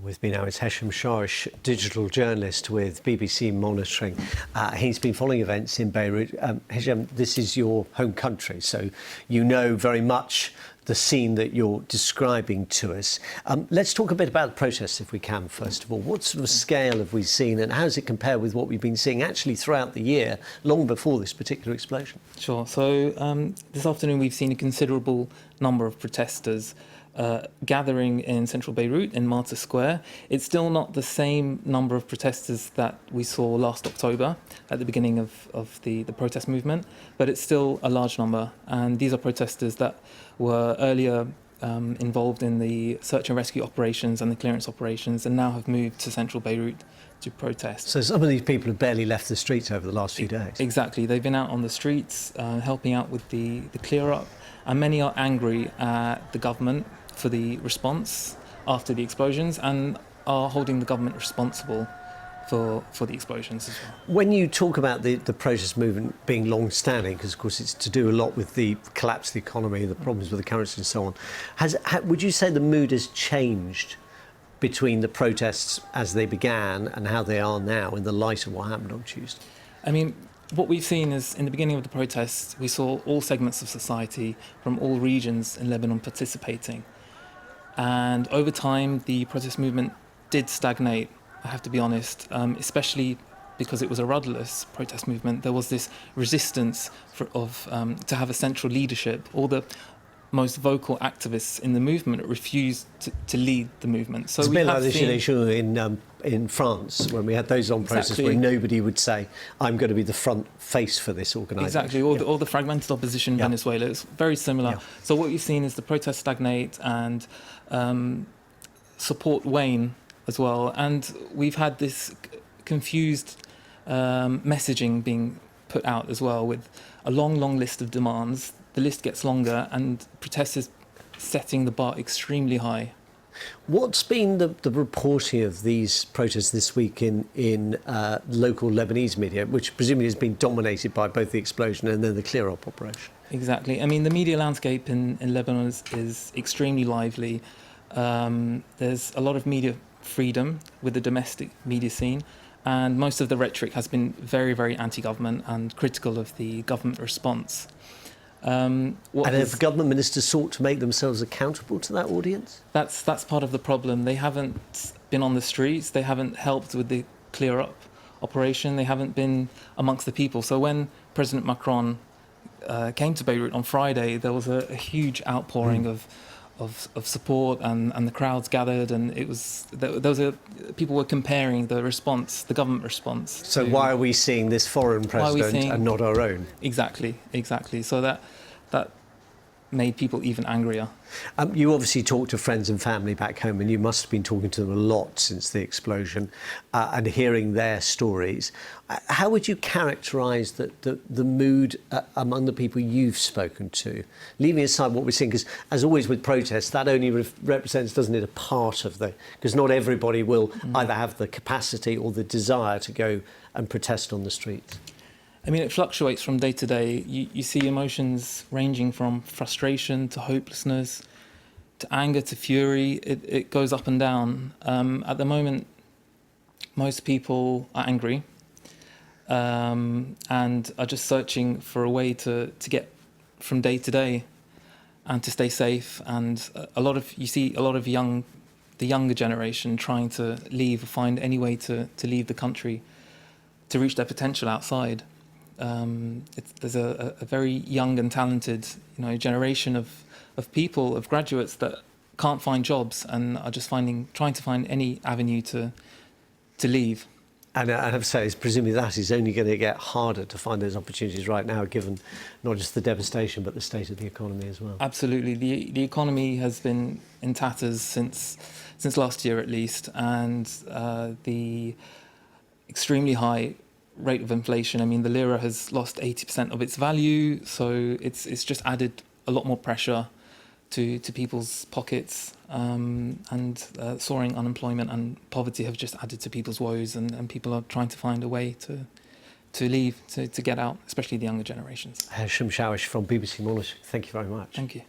With me now is Hesham, Shawish, digital journalist with BBC Monitoring. He's been following events in Beirut. Hesham, this is your home country, so you know very much the scene that you're describing to us. Let's talk a bit about the protests, if we can, first of all. What sort of scale have we seen, and how does it compare with what we've been seeing actually throughout the year, long before this particular explosion? Sure. So this afternoon we've seen a considerable number of protesters gathering in central Beirut, in Martyr Square. It's still not the same number of protesters that we saw last October at the beginning of the protest movement, but it's still a large number. And these are protesters that were earlier involved in the search and rescue operations and the clearance operations, and now have moved to central Beirut to protest. So some of these people have barely left the streets over the last few days. Exactly. They've been out on the streets helping out with the clear-up, and many are angry at the government for the response after the explosions, and are holding the government responsible for the explosions as well. When you talk about the protest movement being long-standing, because of course it's to do a lot with the collapse of the economy, the problems with the currency and so on, would you say the mood has changed between the protests as they began and how they are now in the light of what happened on Tuesday? I mean, what we've seen is, in the beginning of the protests, we saw all segments of society from all regions in Lebanon participating. And over time, the protest movement did stagnate, I have to be honest, especially because it was a rudderless protest movement. There was this resistance to have a central leadership. All the most vocal activists in the movement refused to lead the movement. So it's a bit like the Gilets jaunes in France, when we had those on protests where nobody would say, I'm going to be the front face for this organisation. Exactly, or the fragmented opposition in Venezuela. It's very similar. So what you've seen is the protests stagnate and support wane as well. And we've had this confused messaging being put out as well, with a long list of demands. The list gets longer, and protesters setting the bar extremely high. What's been the reporting of these protests this week in local Lebanese media, which presumably has been dominated by both the explosion and then the clear-up operation? Exactly. I mean, the media landscape in Lebanon is extremely lively. There's a lot of media freedom with the domestic media scene, and most of the rhetoric has been very anti-government and critical of the government response. And have government ministers sought to make themselves accountable to that audience? That's part of the problem. They haven't been on the streets. They haven't helped with the clear-up operation. They haven't been amongst the people. So when President Macron came to Beirut on Friday, there was a huge outpouring of support, and the crowds gathered, and people were comparing the response, the government response. So why are we seeing this foreign president and not our own? Exactly. So that made people even angrier. You obviously talk to friends and family back home, and you must have been talking to them a lot since the explosion and hearing their stories. How would you characterise the mood among the people you've spoken to, leaving aside what we're seeing? Because, as always with protests, that only represents, doesn't it, a part of because not everybody will either have the capacity or the desire to go and protest on the streets. I mean, it fluctuates from day to day. You see emotions ranging from frustration to hopelessness to anger to fury. It goes up and down. At the moment, most people are angry and are just searching for a way to get from day to day and to stay safe. And you see a lot of the younger generation trying to leave or find any way to leave the country to reach their potential outside. There's a very young and talented, generation of people, of graduates that can't find jobs and are just trying to find any avenue to leave. And I have to say, presumably that is only going to get harder to find those opportunities right now, given not just the devastation, but the state of the economy as well. Absolutely. The economy has been in tatters since last year at least, and the extremely high rate of inflation. I mean, the lira has lost 80% of its value, so it's just added a lot more pressure to people's pockets, and soaring unemployment and poverty have just added to people's woes, and people are trying to find a way to leave, to get out, especially the younger generations. Hesham Shawish from BBC Monitoring, thank you very much. Thank you.